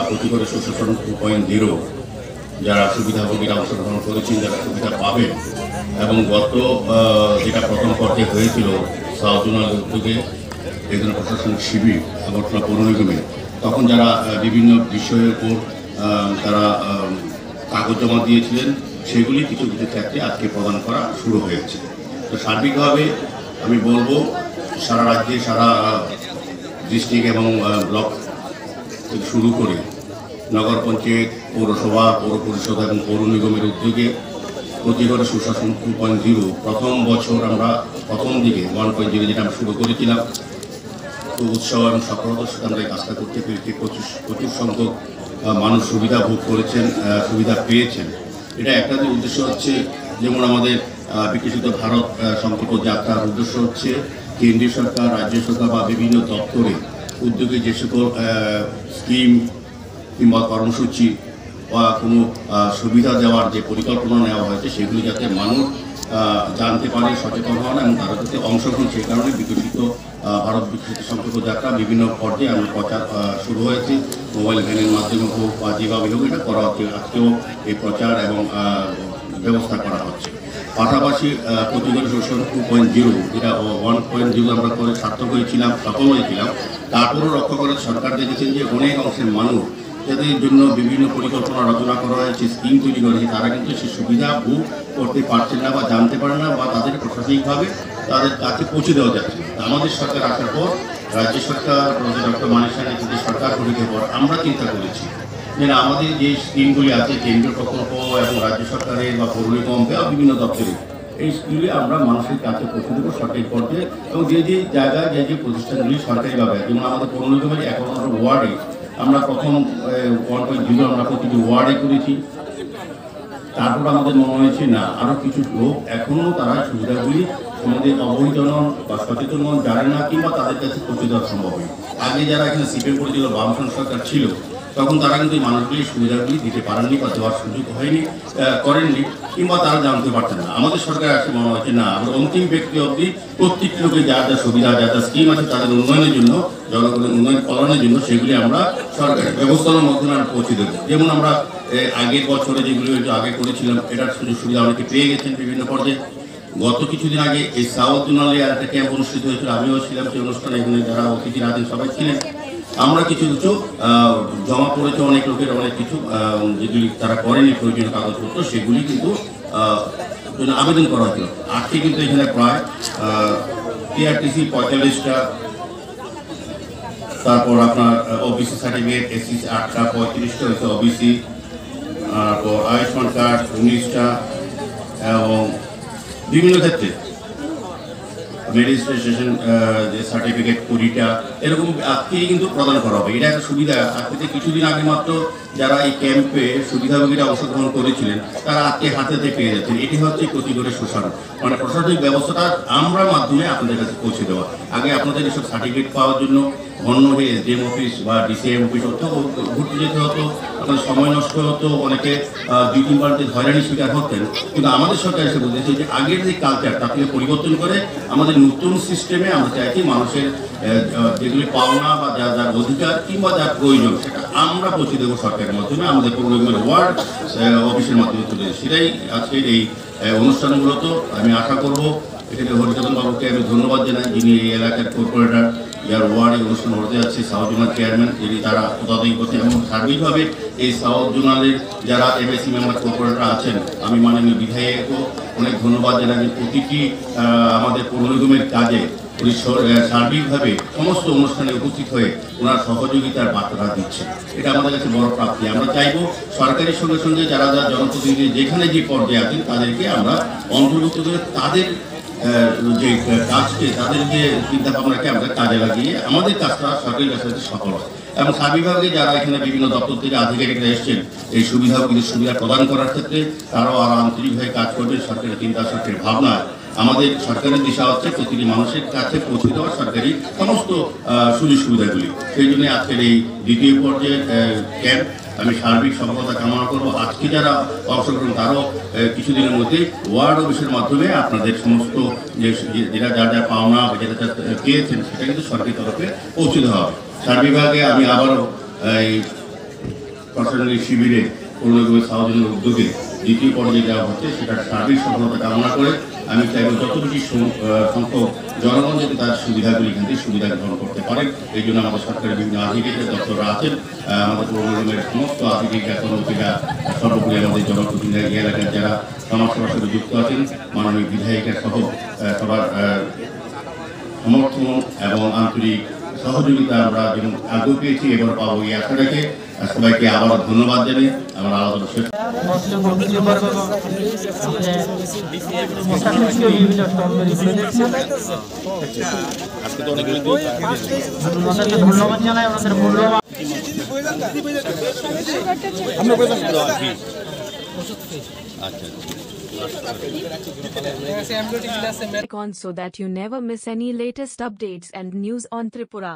প্রতিকরে সুশাসন 2.0 যারা সুবিধাভোগীরা অংশগ্রহণ করেছেন, যারা সুবিধা পাবেন, এবং গত যেটা প্রথম পর্যায়ে হয়েছিল সাউথ জোনাল উদ্যোগে এই ধরনের প্রশাসনিক শিবির আগরতলা পৌর নিগমে, তখন যারা বিভিন্ন বিষয়ের উপর তারা কাগজ জমা দিয়েছিলেন, সেগুলি কিছু কিছু ক্ষেত্রে আজকে প্রদান করা শুরু হয়েছে। তো সার্বিকভাবে আমি বলবো সারা রাজ্যে, সারা ডিস্ট্রিক্ট এবং ব্লক থেকে শুরু করে নগর পঞ্চায়েত, পৌরসভা, পৌর পরিষদ এবং পৌর নিগমের উদ্যোগে প্রতিকরে সুশাসন 2.0 প্রথম বছর আমরা প্রথম দিকে 1.0 যেটা আমরা শুরু করেছিলাম, তো উৎসাহ এবং সফলতার সাথে আমরা এই কাজটা করতে পেরেছি। প্রচুর সংখ্যক মানুষ সুবিধা ভোগ করেছেন, সুবিধা পেয়েছেন। এটা একটা উদ্দেশ্য হচ্ছে, যেমন আমাদের বিকশিত ভারত সংকল্প যাত্রার উদ্দেশ্য হচ্ছে কেন্দ্রীয় সরকার, রাজ্য সরকার বা বিভিন্ন দপ্তরে উদ্যোগে যে সকল স্কিম কিংবা কর্মসূচি বা কোনো সুবিধা দেওয়ার যে পরিকল্পনা নেওয়া হয়েছে, সেগুলি যাতে মানুষ জানতে পারে, সচেতন হন এবং তারা যাতে অংশগ্রহণ। সেই কারণে বিকশিত ভারত বিকশিত সংকল্প যাত্রা বিভিন্ন পর্যায়ে আমরা প্রচার শুরু হয়েছে, মোবাইল ভ্যানের মাধ্যমে হোক বা যেভাবে হোক এটা করা হচ্ছে। আজকেও এই প্রচার এবং ব্যবস্থা করা হচ্ছে। পাশাপাশি প্রতিকরে সুশাসন 2.0 যেটা 1.0 আমরা করে সার্থক হয়েছিলাম, সফল হয়েছিলাম, তারপরও লক্ষ্য করে সরকার দেখেছেন যে অনেক অংশের মানুষ যাদের জন্য বিভিন্ন পরিকল্পনা রচনা করা হয়েছে, স্কিম তৈরি করেছে, তারা কিন্তু সে সুবিধা ভোগ করতে পারছেন না বা জানতে পারে না, বা তাদের প্রশাসনিকভাবে তাদের কাছে পৌঁছে দেওয়া যাচ্ছে না। আমাদের সরকার আসার পর, রাজ্য সরকার ডক্টর মানিক সাহের নেতৃত্বে সরকার গঠিতের পর আমরা চিন্তা করেছি যে আমাদের যে স্কিমগুলি আছে, কেন্দ্রীয় প্রকল্প এবং রাজ্য সরকারের বা পৌর নিগম বা বিভিন্ন দপ্তরে, এই স্কিমগুলি আমরা মানুষের কাছে পৌঁছে দেবো সরকারি পর্যায়ে। এবং যে যে জায়গায় যে যে প্রতিষ্ঠানগুলি সরকারিভাবে, যেমন আমাদের পৌর নিগমের 11 ওয়ার্ডে আমরা প্রথম 1.0 আমরা প্রতিটি ওয়ার্ডে করেছি। তারপর আমাদের মনে হয়েছে না, আরও কিছু লোক এখনও তারা সুবিধাগুলি আমাদের অবহিত নন বা সচেতন নন, জানে না, কিংবা তাদের কাছে পৌঁছে দেওয়া সম্ভব হয়। আগে যারা এখানে সিপিএম করেছিল, বামফ্রন্ট সরকার ছিল, তখন তারা কিন্তু এই মানুষগুলি সুবিধাগুলি দিতে পারেননি বা দেওয়ার সুযোগ হয়নি, করেননি, কিংবা তারা জানতে পারতেন না। আমাদের সরকার আসলে মনে হচ্ছে না, আমরা অন্তিম ব্যক্তি অবধি প্রত্যেকটি লোকের যা যা সুবিধা, যা যা স্কিম আছে তাদের উন্নয়নের জন্য, জনগণের উন্নয়ন করানোর জন্য, সেগুলি আমরা সরকারি ব্যবস্থার মাধ্যমে আমরা পৌঁছে দেবো। যেমন আমরা আগের বছরে যেগুলি আগে করেছিলাম, এটার সুযোগ সুবিধা অনেকে পেয়ে গেছেন বিভিন্ন পর্যায়ে। গত কিছুদিন আগে এই সাউথ জোনালে একটা ক্যাম্প অনুষ্ঠিত হয়েছিল, আমিও ছিলাম সেই অনুষ্ঠানে, এখানে যারা অতিথি আছেন সবাই ছিলেন। আমরা কিছু কিছু জমা পড়েছে অনেক লোকের, অনেক কিছু যেগুলি তারা করেনি প্রয়োজনীয় কাগজপত্র, সেগুলি কিন্তু আবেদন করা হয়েছিল। আজকে কিন্তু এখানে প্রায় টিআরটিসি 45টা, তারপর আপনার ওবিসি সার্টিফিকেট, এসসি 8টা, 35টা হয়েছে ওবিসি, তারপর আয়ুষ্মান কার্ড 19টা, এবং বিভিন্ন ক্ষেত্রে রেজিস্ট্রেশন যে সার্টিফিকেট 20টা, এরকম আজকেই কিন্তু প্রদান করা হবে। এটা একটা সুবিধা। আজকে কিছুদিন আগে মাত্র যারা এই ক্যাম্পে সুবিধাভোগীরা অংশগ্রহণ করেছিলেন, তারা আজকে হাতে পেয়ে যাচ্ছেন। এটি হচ্ছে প্রতিকরে সুশাসন, মানে প্রশাসনিক ব্যবস্থাটা আমরা মাধ্যমে আপনাদের কাছে পৌঁছে দেওয়া। আগে আপনাদের এসব সার্টিফিকেট পাওয়ার জন্য অন্য হয়ে এসডিএম অফিস বা ডিসিএম অফিস ঘুরতে যেতে হতো, আপনার সময় নষ্ট হতো, অনেকে 2-3 বার হয়রানির শিকার হতেন। কিন্তু আমাদের সরকার এসে বলতেছে যে আগের যে কালচার, তাকে পরিবর্তন করে আমাদের নতুন সিস্টেমে আমরা চাইছি মানুষের যেগুলি পাওনা বা যার অধিকার কিংবা যার প্রয়োজন, সেটা আমরা পৌঁছে দেবো সরকারের মাধ্যমে, আমাদের পৌর নিগমের ওয়ার্ড অফিসের মাধ্যমে তুলে। সেটাই আজকের এই অনুষ্ঠানগুলোতে আমি আশা করব। এখানে হরিচরণ বাবুকে আমি ধন্যবাদ জানাই, যিনি এই এলাকার কর্পোরেটর, যার ওয়ার্ডে অনুষ্ঠান হতে যাচ্ছে, সাউথ জোনাল চেয়ারম্যান, যিনি তারা তদারকি করছেন। এবং সার্বিকভাবে এই সাউথ জোনালের যারা এমএসি মেম্বার কর্পোরেটর আছেন, আমি মাননীয় বিধায়কও অনেক ধন্যবাদ জানাই। প্রতিটি আমাদের পৌর নিগমের কাজে উনি সার্বিকভাবে সমস্ত অনুষ্ঠানে উপস্থিত হয়ে ওনার সহযোগিতার বার্তা দিচ্ছেন। এটা আমাদের কাছে বড় প্রাপ্তি। আমরা চাইবো সরকারের সঙ্গে সঙ্গে যারা যারা জনপ্রতিনিধি যেখানে যে পর্যায়ে আছেন, তাদেরকে আমরা অন্তর্ভুক্ত করে তাদের যে কাজকে, তাদের যে চিন্তা ভাবনাকে আমরা কাজে লাগিয়ে আমাদের কাজটা সরকারি কাজটা সফল হয়। এবং সার্বিকভাবে যারা এখানে বিভিন্ন দপ্তর থেকে আধিকারিকরা এসছেন এই সুবিধা প্রদান করার ক্ষেত্রে, তারাও আরও আন্তরিকভাবে কাজ করবেন। সরকারের চিন্তা, সরকারের ভাবনা, আমাদের সরকারের দিশা হচ্ছে প্রতিটি মানুষের কাছে পৌঁছে দেওয়া সরকারি সমস্ত সুযোগ সুবিধাগুলি। সেই জন্য আজকের এই দ্বিতীয় পর্যায়ের ক্যাম্প আমি সার্বিক সফলতা কামনা করবো। আজকে যারা অংশগ্রহণ, তারও কিছুদিনের মধ্যে ওয়ার্ড অফিসের মাধ্যমে আপনাদের সমস্ত যেটা যা যা পাওনা বা যেটা যা পেয়েছেন, সেটা কিন্তু সরকারি তরফে পৌঁছে দেওয়া হবে। সার্বিকভাবে আমি আবারও এই শ্মশানের শিবিরে পূর্ণগোবিন্দ সাউজনের উদ্যোগে দ্বিতীয় পর্যায়ে দেওয়া হচ্ছে, সেটার সার্বিক সফলতা কামনা করে আমি চাইব যত বেশি সংখ্যক জনগণ যাতে তার সুবিধাগুলি এখান থেকে সুবিধা গ্রহণ করতে পারেন। এই জন্য আমাদের সরকারের বিভিন্ন আধিকারিক দপ্তররা আছেন, আমাদের পৌর নিগমের সমস্ত আধিকারিক কর্মীরা, সর্বোপরি আমাদের জনপ্রতিনিধি এলাকার যারা সমাজসেবার সাথে যুক্ত আছেন, মাননীয় বিধায়িকা সহ সবার সমর্থন এবং আন্তরিক সহযোগিতা আমরা যেমন আগ্রহ পেয়েছি এবার পাবো এই আশা রেখে সবাইকে আবার ধন্যবাদ জানিয়ে আমার আলোচনা শেষ। ধন্যবাদ জানাই আমাদের মূল্যবান so that you never miss any latest updates and news on Tripura.